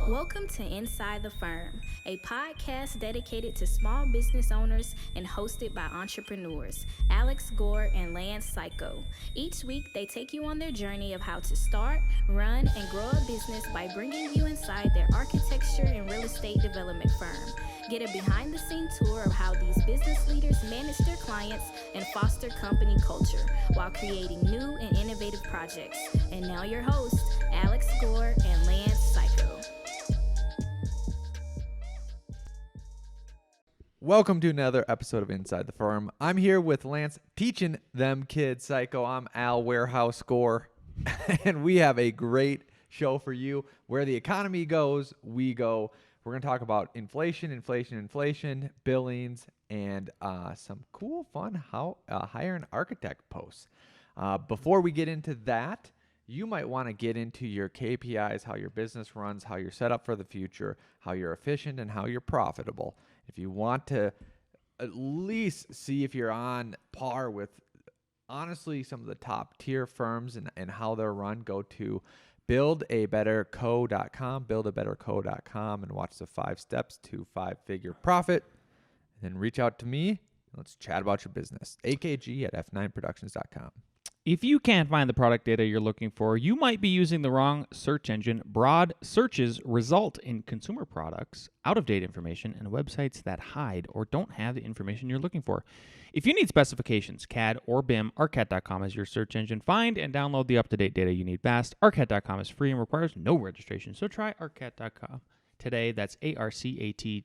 Welcome to Inside the Firm, a podcast dedicated to small business owners and hosted by entrepreneurs, Alex Gore and Lance Cayko. Each week, they take you on their journey of how to start, run, and grow a business by bringing you inside their architecture and real estate development firm. Get a behind-the-scenes tour of how these business leaders manage their clients and foster company culture while creating new and innovative projects. And now your hosts, Alex Gore and Lance Cayko. Welcome to another episode of Inside the Firm. I'm here with Lance teaching them kids Cayko. I'm Al Warehouse Gore, and we have a great show for you. Where the economy goes, we go. We're going to talk about inflation, billings, and some cool, fun hire an architect posts. Before we get into that, you might want to get into your KPIs, how your business runs, how you're set up for the future, how you're efficient, and how you're profitable. If you want to at least see if you're on par with, honestly, some of the top tier firms and how they're run, go to buildabetterco.com, and watch the 5 steps to 5-figure profit. And then reach out to me. Let's chat about your business. AKG at f9productions.com. If you can't find the product data you're looking for, you might be using the wrong search engine. Broad searches result in consumer products, out-of-date information, and websites that hide or don't have the information you're looking for. If you need specifications, CAD or BIM, ARCAT.com is your search engine. Find and download the up-to-date data you need fast. ARCAT.com is free and requires no registration, so try ARCAT.com today. That's ARCAT.com.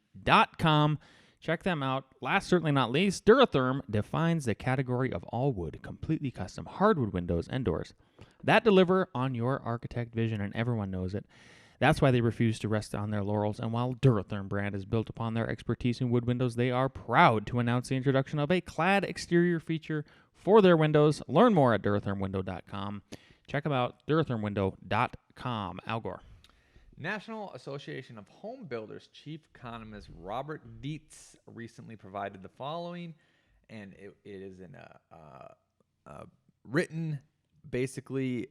Check them out. Last, certainly not least, Duratherm defines the category of all wood, completely custom hardwood windows and doors that deliver on your architect vision, and everyone knows it. That's why they refuse to rest on their laurels, and while Duratherm brand is built upon their expertise in wood windows, they are proud to announce the introduction of a clad exterior feature for their windows. Learn more at durathermwindow.com. Check them out, durathermwindow.com. Al Gore. National Association of Home Builders Chief Economist Robert Dietz recently provided the following, and it is in a written, basically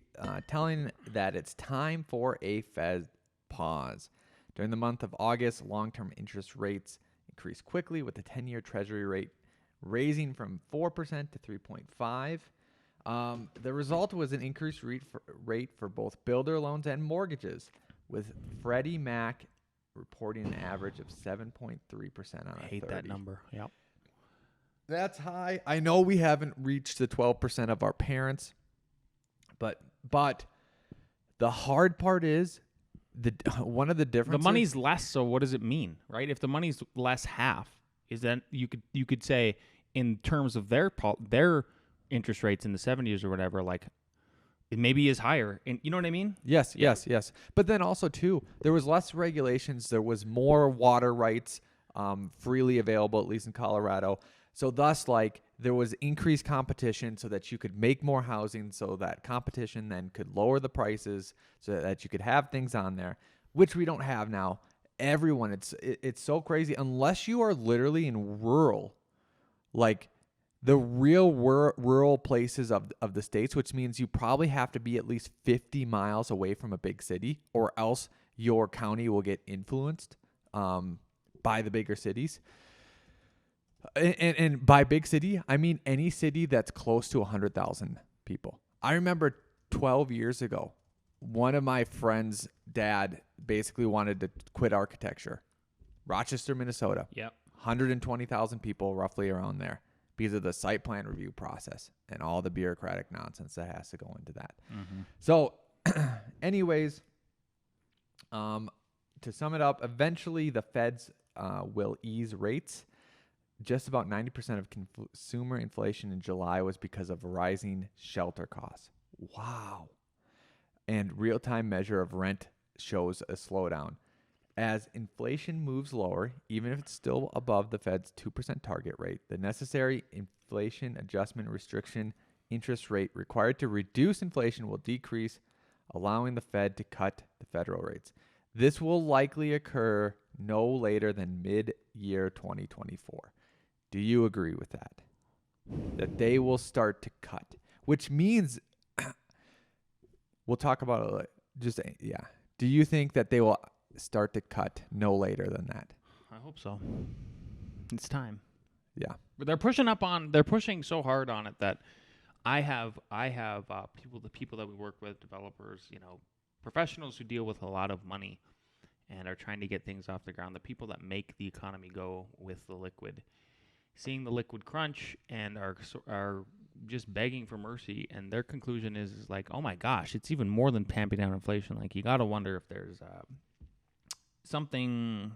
telling that it's time for a Fed pause. During the month of August, long-term interest rates increased quickly, with the 10-year Treasury rate raising from 4% to 3.5%. The result was an increased rate for both builder loans and mortgages, with Freddie Mac reporting an average of 7.3% on a 30. Hate that number. Yep. That's high. I know we haven't reached the 12% of our parents, but the hard part is one of the differences. The money's less, so what does it mean, right? If the money's less half, is that you could say in terms of their interest rates in the 70s or whatever, like it maybe is higher. And you know what I mean? Yes. But then also, too, there was less regulations. There was more water rights freely available, at least in Colorado. So thus, there was increased competition so that you could make more housing, so that competition then could lower the prices so that you could have things on there, which we don't have now. Everyone, it's so crazy. Unless you are literally in rural, the real rural places of the states, which means you probably have to be at least 50 miles away from a big city, or else your county will get influenced by the bigger cities. And by big city, I mean any city that's close to 100,000 people. I remember 12 years ago, one of my friend's dad basically wanted to quit architecture. Rochester, Minnesota. Yep. 120,000 people, roughly around there, because of the site plan review process and all the bureaucratic nonsense that has to go into that. Mm-hmm. So anyways, to sum it up, eventually the feds will ease rates. Just about 90% of consumer inflation in July was because of rising shelter costs. Wow. And real-time measure of rent shows a slowdown. As inflation moves lower, even if it's still above the Fed's 2% target rate, the necessary inflation adjustment restriction interest rate required to reduce inflation will decrease, allowing the Fed to cut the federal rates. This will likely occur no later than mid-year 2024. Do you agree with that? That they will start to cut, which means we'll talk about it. Do you think that they will start to cut no later than that. I hope so. It's time. Yeah. But they're pushing so hard on it that I have the people that we work with, developers, professionals who deal with a lot of money and are trying to get things off the ground. The people that make the economy go with the liquid, seeing the liquid crunch and are just begging for mercy. And their conclusion is like, oh my gosh, it's even more than tamping down inflation. Like, you got to wonder if there's something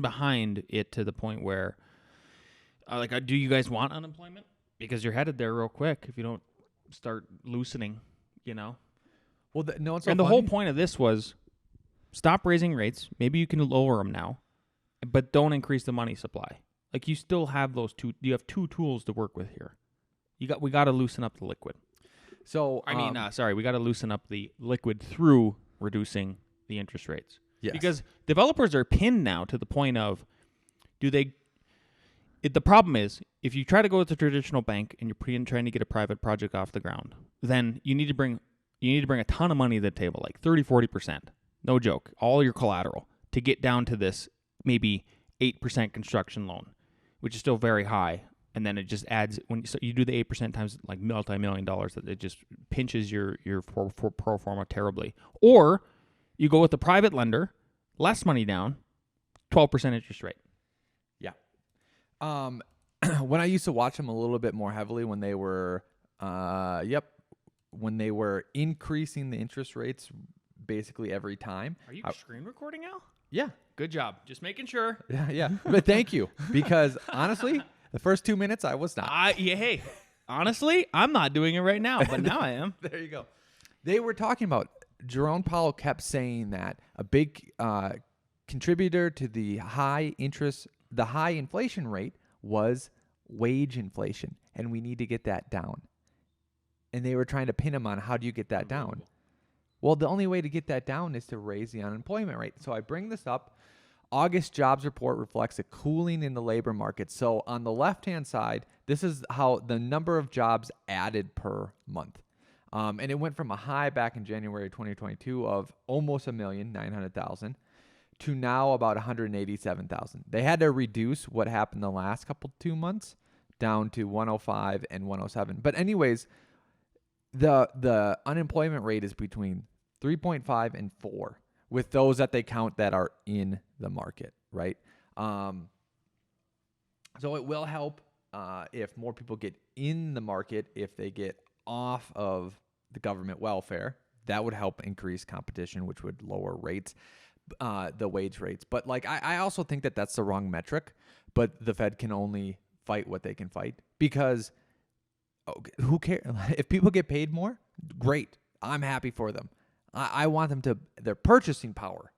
behind it to the point where, do you guys want unemployment? Because you're headed there real quick if you don't start loosening, Well, no, it's so and the funny. whole point of this was stop raising rates. Maybe you can lower them now, but don't increase the money supply. Like, you still have those two. You have two tools to work with here. We got to loosen up the liquid. So we got to loosen up the liquid through reducing the interest rates. Yes. Because developers are pinned now to the point of, the problem is, if you try to go with the traditional bank and you're trying to get a private project off the ground, then you need to bring a ton of money to the table, like 30-40%. No joke. All your collateral to get down to this maybe 8% construction loan, which is still very high. And then it just adds, when you do the 8% times like multi-million dollars, that it just pinches your pro forma terribly. Or you go with the private lender, less money down, 12% interest rate. Yeah. When I used to watch them a little bit more heavily when they were, when they were increasing the interest rates basically every time. Are you screen recording now? Yeah. Good job. Just making sure. Yeah. But thank you. Because honestly, the first 2 minutes I was not. Hey, honestly, I'm not doing it right now, but now I am. There you go. They were talking about, Jerome Powell kept saying that a big contributor to the high inflation rate was wage inflation, and we need to get that down. And they were trying to pin him on, how do you get that down? Well, the only way to get that down is to raise the unemployment rate. So I bring this up. August jobs report reflects a cooling in the labor market. So on the left-hand side, this is how the number of jobs added per month. And it went from a high back in January 2022 of almost 1,900,000 to now about 187,000. They had to reduce what happened the last 2 months down to 105 and 107. But anyways, the unemployment rate is between 3.5 and 4 with those that they count that are in the market, right? So it will help if more people get in the market, if they get off of the government welfare. That would help increase competition, which would lower rates, the wage rates. But I also think that that's the wrong metric, but the Fed can only fight what they can fight, because who cares? If people get paid more, great. I'm happy for them. I want them their purchasing power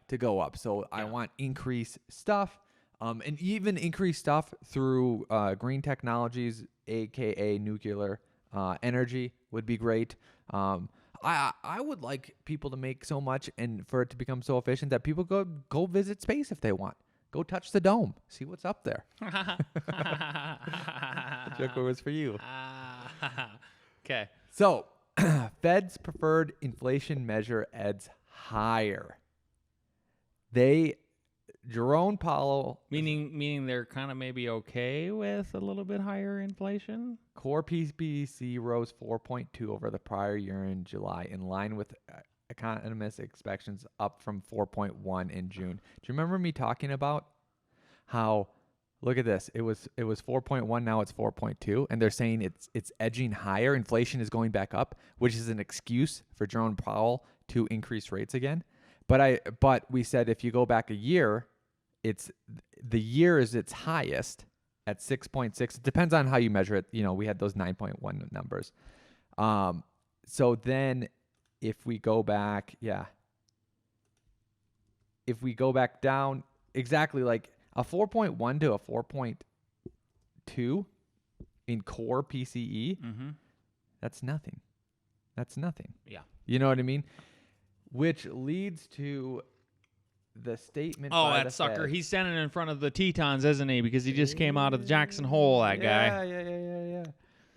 to go up. So I want increased stuff, and even increased stuff through green technologies, aka nuclear energy would be great. I would like people to make so much and for it to become so efficient that people go visit space if they want. Go touch the dome. See what's up there. Joke was for you. Okay. So, Fed's preferred inflation measure edges higher. Jerome Powell, meaning they're kind of maybe okay with a little bit higher inflation. Core PPC rose 4.2 over the prior year in July, in line with economists' expectations, up from 4.1 in June. Do you remember me talking about how? Look at this. It was 4.1. Now it's 4.2, and they're saying it's edging higher. Inflation is going back up, which is an excuse for Jerome Powell to increase rates again. But we said if you go back a year, the year is its highest at 6.6. It depends on how you measure it. We had those 9.1 numbers. So then if we go back, if we go back down, exactly like a 4.1 to a 4.2 in core PCE, that's nothing. That's nothing. Yeah. You know what I mean? Which leads to the statement. Oh, by that the sucker. Fed. He's standing in front of the Tetons, isn't he? Because he just came out of the Jackson Hole, that guy.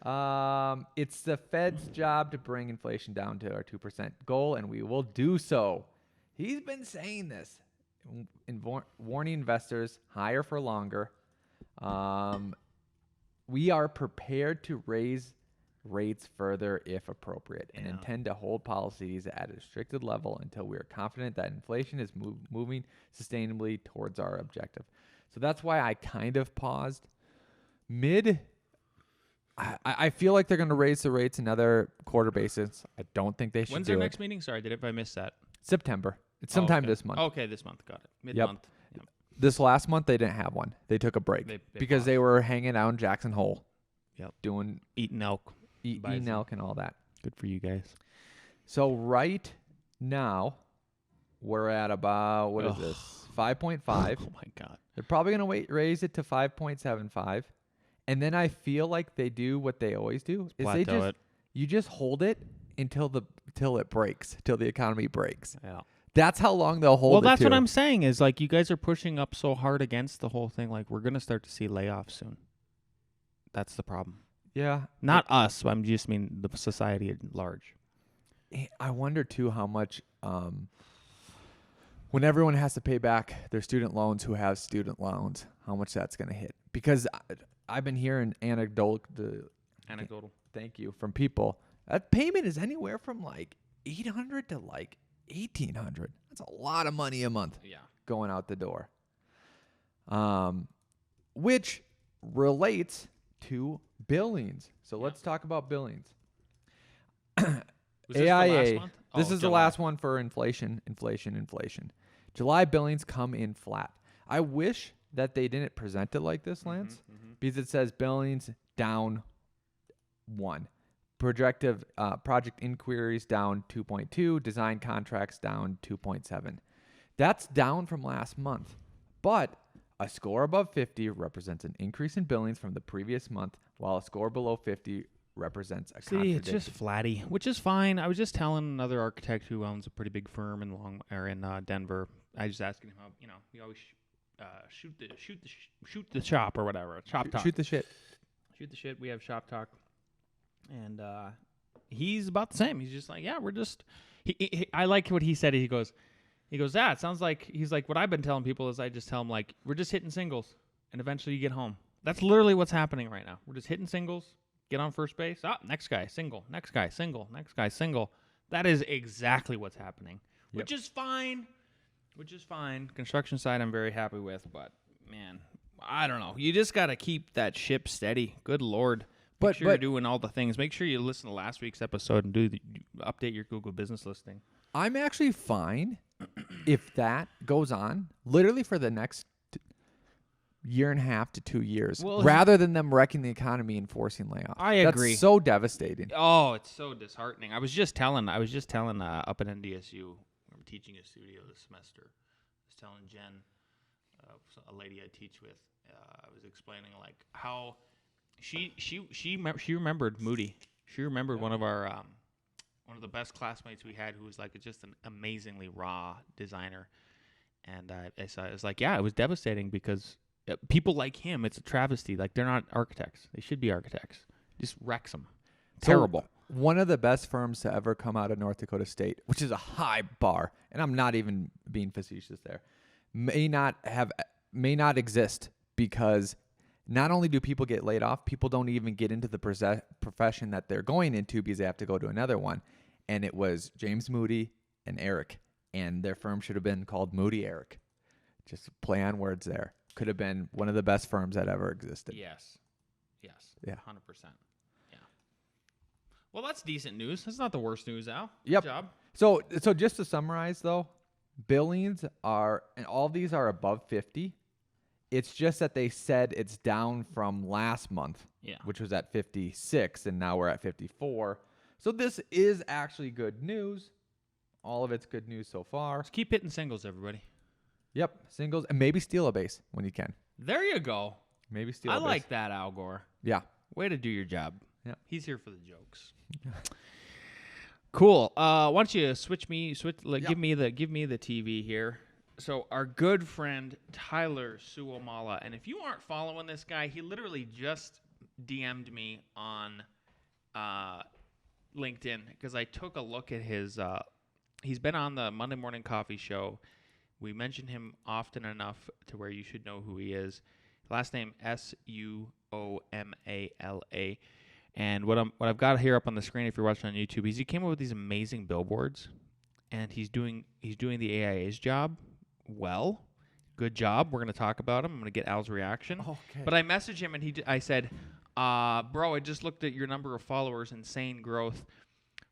Yeah. It's the Fed's job to bring inflation down to our 2% goal, and we will do so. He's been saying this, warning investors higher for longer. We are prepared to raise rates further if appropriate and intend to hold policies at a restricted level until we are confident that inflation is moving sustainably towards our objective. So that's why I kind of paused. I feel like they're going to raise the rates another quarter basis. I don't think they should. When's their next meeting? Sorry, if I missed that? September. It's sometime this month. Okay, this month. Got it. Mid-month. Yep. This last month they didn't have one. They took a break because paused. they were hanging out in Jackson Hole. Yep. Doing eating elk. Eating elk and all that. Good for you guys. So right now we're at about what is this? 5.5. Oh my God. They're probably going to raise it to 5.75. And then I feel like they do what they always do. You just hold it until it breaks, till the economy breaks. Yeah. That's how long they'll hold it. Well, that's what I'm saying is like you guys are pushing up so hard against the whole thing. Like we're going to start to see layoffs soon. That's the problem. Yeah. Not us. I just mean the society at large. I wonder too how much when everyone has to pay back their student loans who have student loans, how much that's going to hit. Because I've been hearing anecdotal. Thank you. From people. That payment is anywhere from like $800 to like $1,800. That's a lot of money a month. Yeah. Going out the door. Which relates to billings. So let's talk about billings. AIA. This is the last one for inflation. July billings come in flat. I wish that they didn't present it like this, Lance, because it says billings down 1. Project inquiries down 2.2. Design contracts down 2.7. That's down from last month. But a score above 50 represents an increase in billings from the previous month, while a score below 50 represents a contradiction. It's just flatty, which is fine. I was just telling another architect who owns a pretty big firm in Denver. I was just asking him how, we always shoot the shop or whatever. Shop talk. Shoot the shit. Shoot the shit. We have shop talk. And he's about the same. He's just like, yeah, we're just. I like what he said. He goes, yeah, it sounds like he's like what I've been telling people is I just tell them like we're just hitting singles, and eventually you get home. That's literally what's happening right now. We're just hitting singles, get on first base. Next guy single, next guy single, next guy single. That is exactly what's happening, which is fine. Construction side, I'm very happy with, but man, I don't know. You just got to keep that ship steady. Good Lord. Make sure you're doing all the things. Make sure you listen to last week's episode and update your Google business listing. I'm actually fine if that goes on literally for the next year and a half to 2 years, rather than them wrecking the economy and forcing layoffs. I agree. That's so devastating. Oh, it's so disheartening. I was just telling up at NDSU, we're teaching a studio this semester. I was telling Jen, a lady I teach with, I was explaining like how she remembered Moody. She remembered one of the best classmates we had who was like just an amazingly raw designer. And I was like, yeah, it was devastating because people like him, it's a travesty. Like they're not architects. They should be architects. Just wrecks them. Terrible. So, one of the best firms to ever come out of North Dakota State, which is a high bar, and I'm not even being facetious there, may not exist because not only do people get laid off, people don't even get into the profession that they're going into because they have to go to another one. And it was James Moody and Eric, and their firm should have been called Moody Eric. Just play on words there. Could have been one of the best firms that ever existed. Yes. Yeah. 100%. Yeah. Well, that's decent news. That's not the worst news, Al. Yep. Good job. So just to summarize, though, billings and all these are above 50. It's just that they said it's down from last month, which was at 56, and now we're at 54. So this is actually good news. All of it's good news so far. Just keep hitting singles, everybody. Yep, singles, and maybe steal a base when you can. There you go. Maybe steal a base. I like that, Al Gore. Yeah. Way to do your job. Yeah. He's here for the jokes. Cool. Why don't you give me the TV here. So our good friend Tyler Suomala, and if you aren't following this guy, he literally just DM'd me on LinkedIn because I took a look at his He's been on the Monday Morning Coffee Show. We mention him often enough to where you should know who he is. Last name Suomala. And what I've got here up on the screen, if you're watching on YouTube, is he came up with these amazing billboards, and he's doing the AIA's job well. Good job. We're going to talk about him. I'm going to get Al's reaction. Okay. But I messaged him, and I said, bro, I just looked at your number of followers, insane growth.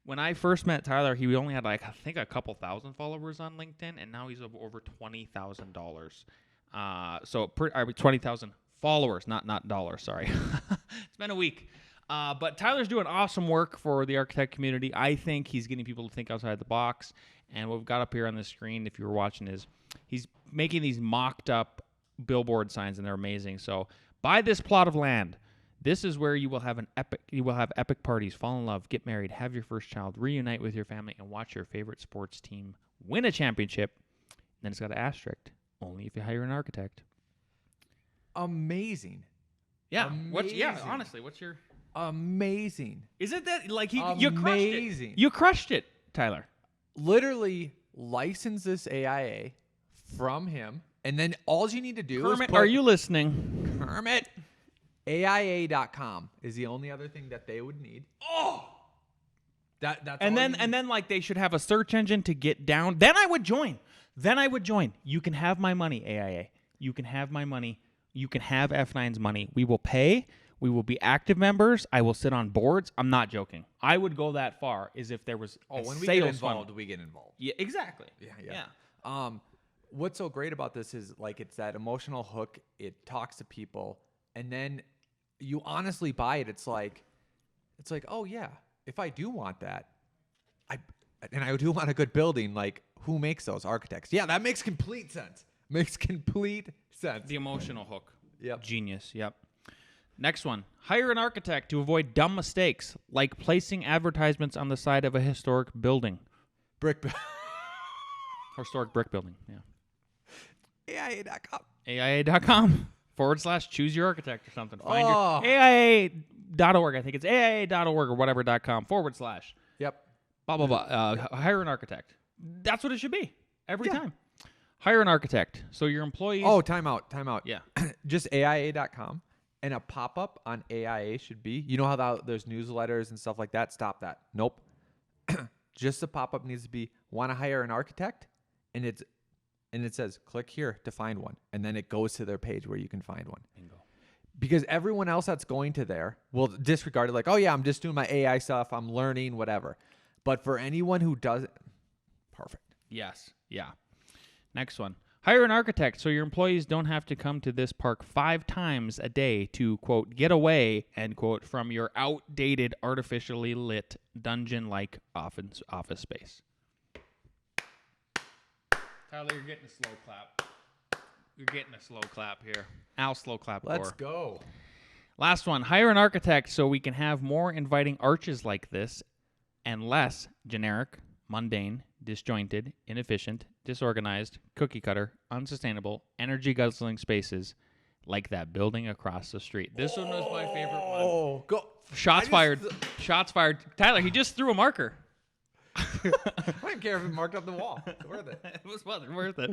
When I first met Tyler, he only had, like, I think a couple thousand followers on LinkedIn, and now he's over $20,000. So 20,000 followers, not dollars, sorry. It's been a week. But Tyler's doing awesome work for the architect community. I think he's getting people to think outside the box. And what we've got up here on the screen, if you were watching, is he's making these mocked up billboard signs, and they're amazing. So buy this plot of land. This is where you will have epic parties, fall in love, get married, have your first child, reunite with your family, and watch your favorite sports team win a championship. And then it's got an asterisk. Only if you hire an architect. Amazing. Yeah. Amazing. Honestly, what's your... Amazing. Isn't that like you crushed it? Amazing. You crushed it, Tyler. Literally license this AIA from him, and then all you need to do is Kermit, are you listening? Kermit. AIA.com is the only other thing that they would need. Oh, that's and all then like they should have a search engine to get down. Then I would join. You can have my money, AIA. You can have my money. You can have F9's money. We will pay. We will be active members. I will sit on boards. I'm not joking. I would go that far as if there was a when we sales get involved, fund. we get involved. Yeah, exactly. Yeah. What's so great about this is like it's that emotional hook. It talks to people, and then you honestly buy it. It's like, oh yeah, if I do want that, I do want a good building. Like, who makes those? Architects. Yeah, that makes complete sense. Makes complete sense. The emotional hook. Yep. Genius. Yep. Next one. Hire an architect to avoid dumb mistakes, like placing advertisements on the side of a historic building. Historic brick building, yeah. AIA.com. AIA.com/choose your architect or something. Find your AIA.org. I think it's AIA.org or whatever.com / Yep. blah, blah, blah. Hire an architect. That's what it should be every time. Hire an architect. So your employees. Oh, time out. Yeah. Just AIA.com. And a pop-up on AIA should be, you know how there's newsletters and stuff like that? Stop that. Nope. Just the pop-up needs to be, want to hire an architect? And it says, click here to find one. And then it goes to their page where you can find one. Bingo. Because everyone else that's going to there will disregard it like, oh yeah, I'm just doing my AI stuff. I'm learning, whatever. But for anyone who does it, perfect. Yes. Yeah. Next one. Hire an architect so your employees don't have to come to this park 5 times a day to, quote, get away, end quote, from your outdated, artificially lit, dungeon-like office space. Tyler, you're getting a slow clap. You're getting a slow clap here. Al, slow clap. Let's Gore. go. Last one. Hire an architect so we can have more inviting arches like this and less generic, mundane, disjointed, inefficient, disorganized, cookie cutter, unsustainable, energy guzzling spaces like that building across the street. This one was my favorite one. Oh, go. Shots fired. Shots fired. Tyler, he just threw a marker. I don't care if it marked up the wall. It's worth it. It wasn't worth it.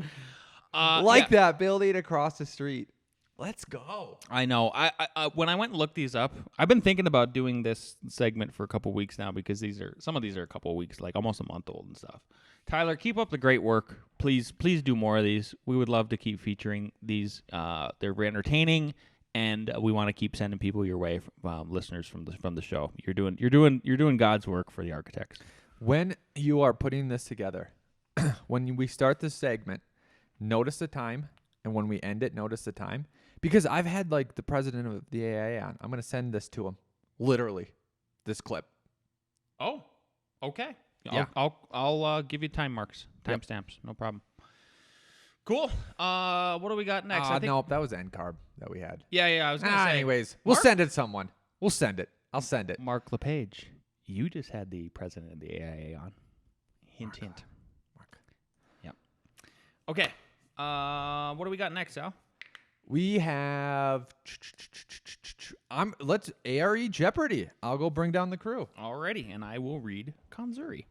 That building across the street. Let's go. I know. I when I went and looked these up, I've been thinking about doing this segment for a couple weeks now because some of these are a couple weeks, like almost a month old and stuff. Tyler, keep up the great work. Please do more of these. We would love to keep featuring these. They're very entertaining, and we want to keep sending people your way, listeners from the show. You're doing God's work for the architects. When you are putting this together, when we start this segment, notice the time, and when we end it, notice the time. Because I've had like the president of the AIA on. I'm going to send this to him. Literally. This clip. Oh, okay. Yeah. I'll give you time marks, timestamps. No problem. Cool. What do we got next? No, that was NCARB that we had. Yeah. I was going to say. Anyways, we'll send it to someone. We'll send it. I'll send it. Mark LePage, you just had the president of the AIA on. Hint. Mark. Yep. Okay. What do we got next, Al? We have let's A.R.E. Jeopardy. I'll go bring down the crew. Alrighty, and I will read Kanzuri.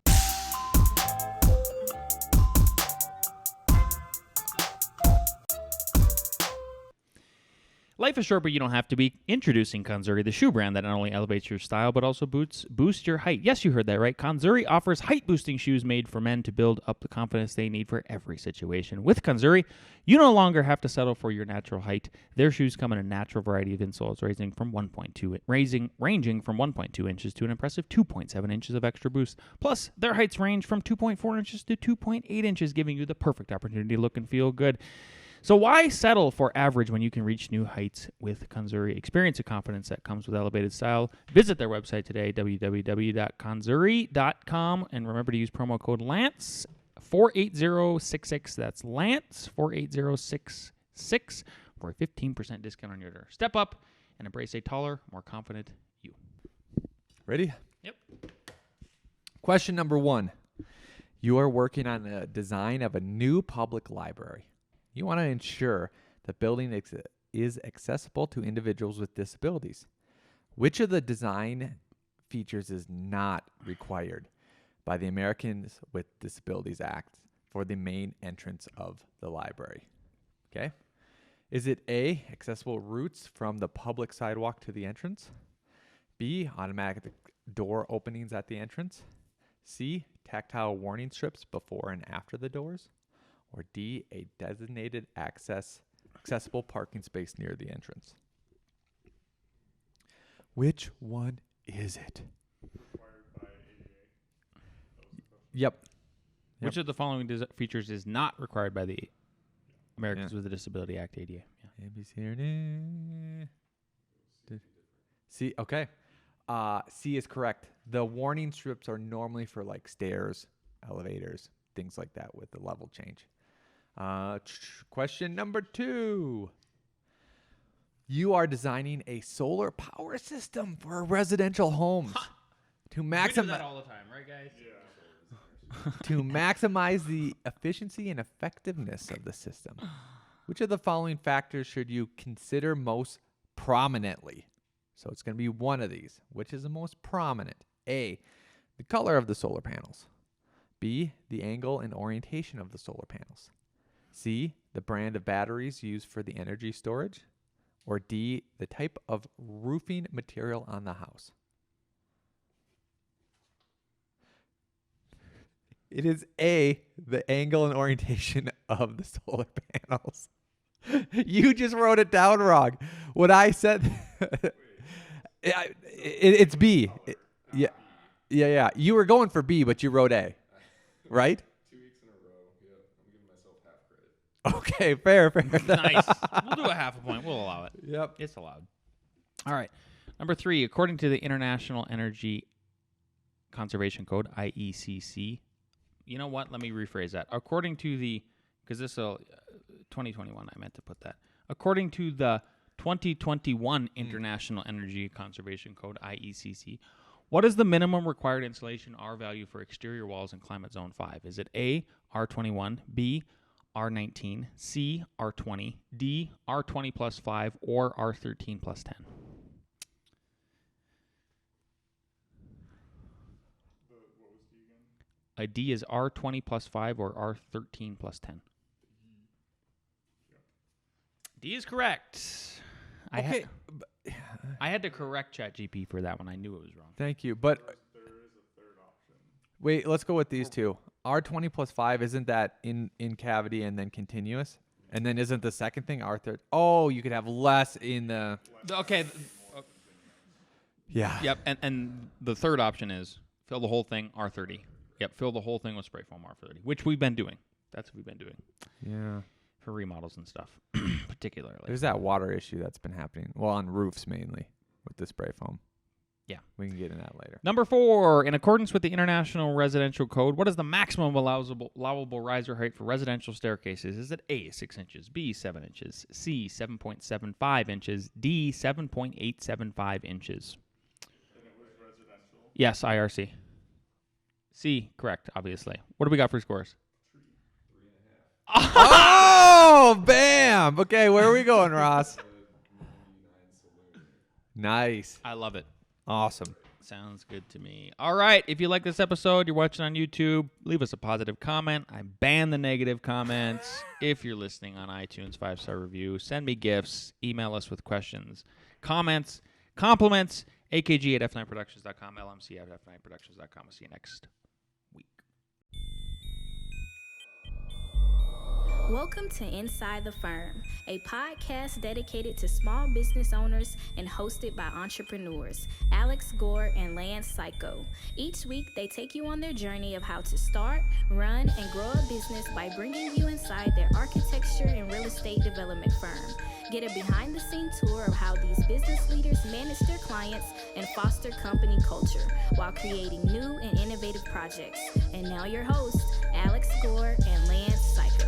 Life is short, but you don't have to be. Introducing Kanzuri, the shoe brand that not only elevates your style, but also boosts your height. Yes, you heard that right. Kanzuri offers height-boosting shoes made for men to build up the confidence they need for every situation. With Kanzuri, you no longer have to settle for your natural height. Their shoes come in a natural variety of insoles, ranging from 1.2 inches to an impressive 2.7 inches of extra boost. Plus, their heights range from 2.4 inches to 2.8 inches, giving you the perfect opportunity to look and feel good. So why settle for average when you can reach new heights with Kanzuri? Experience the confidence that comes with elevated style. Visit their website today, www.kanzuri.com, and remember to use promo code LANCE 48066. That's LANCE 48066 for a 15% discount on your order. Step up and embrace a taller, more confident you. Ready? Yep. Question number 1. You are working on the design of a new public library. You want to ensure the building is accessible to individuals with disabilities. Which of the design features is not required by the Americans with Disabilities Act for the main entrance of the library? Okay. Is it A, accessible routes from the public sidewalk to the entrance? B, automatic door openings at the entrance? C, tactile warning strips before and after the doors? Or D, a designated accessible parking space near the entrance? Which one is it? Required by ADA. Yep. Which of the following features is not required by the Americans with a Disability Act, ADA? Yeah. A, B, C, or D. C, okay. C is correct. The warning strips are normally for like stairs, elevators, things like that with the level change. Question number 2. You are designing a solar power system for residential homes to maximize all the time, right, guys? Yeah. to maximize the efficiency and effectiveness of the system. Which of the following factors should you consider most prominently? So it's going to be one of these. Which is the most prominent? A, the color of the solar panels. B, the angle and orientation of the solar panels. C, the brand of batteries used for the energy storage. Or D, the type of roofing material on the house. It is A, the angle and orientation of the solar panels. You just wrote it down wrong. What I said, it's B. Yeah. You were going for B, but you wrote A, right? 2 weeks in a row. Yep. I'm giving myself half credit. Okay, fair. Nice. We'll do a half a point. We'll allow it. Yep. It's allowed. All right. Number 3, according to the International Energy Conservation Code, IECC. You know what? Let me rephrase that. According to the, because this is 2021, I meant to put that. According to the 2021 International Energy Conservation Code, IECC, what is the minimum required insulation R value for exterior walls in climate zone 5? Is it A, R21, B, R19, C, R20, D, R20 plus 5, or R13 plus 10? What was D again? A D is R20 plus 5 or R13 plus 10. D is correct. I had to correct ChatGPT for that one. I knew it was wrong. Thank you. But There is a third option. wait, let's go with these two. R20 plus 5, isn't that in cavity and then continuous? And then isn't the second thing R30? Oh, you could have less in the... Okay. Yeah. Yep. And the third option is fill the whole thing R30. Yep. Fill the whole thing with spray foam R30, which we've been doing. That's what we've been doing Yeah. for remodels and stuff, particularly. There's that water issue that's been happening. Well, on roofs mainly with the spray foam. Yeah. We can get in that later. Number 4, in accordance with the International Residential Code, what is the maximum allowable riser height for residential staircases? Is it A, 6 inches, B, 7 inches, C, 7.75 inches, D, 7.875 inches? And it was residential. Yes, IRC. C, correct, obviously. What do we got for scores? 3.5. Oh, bam. Okay, where are we going, Ross? 99 saloon. Nice. I love it. Awesome. Sounds good to me. All right. If you like this episode, you're watching on YouTube, leave us a positive comment. I ban the negative comments. If you're listening on iTunes, 5-star review. Send me gifts. Email us with questions, comments, compliments. AKG at F9productions.com. LMC at F9productions.com. We'll see you next week. Welcome to Inside the Firm, a podcast dedicated to small business owners and hosted by entrepreneurs, Alex Gore and Lance Cayko. Each week, they take you on their journey of how to start, run, and grow a business by bringing you inside their architecture and real estate development firm. Get a behind-the-scenes tour of how these business leaders manage their clients and foster company culture while creating new and innovative projects. And now your hosts, Alex Gore and Lance Cayko.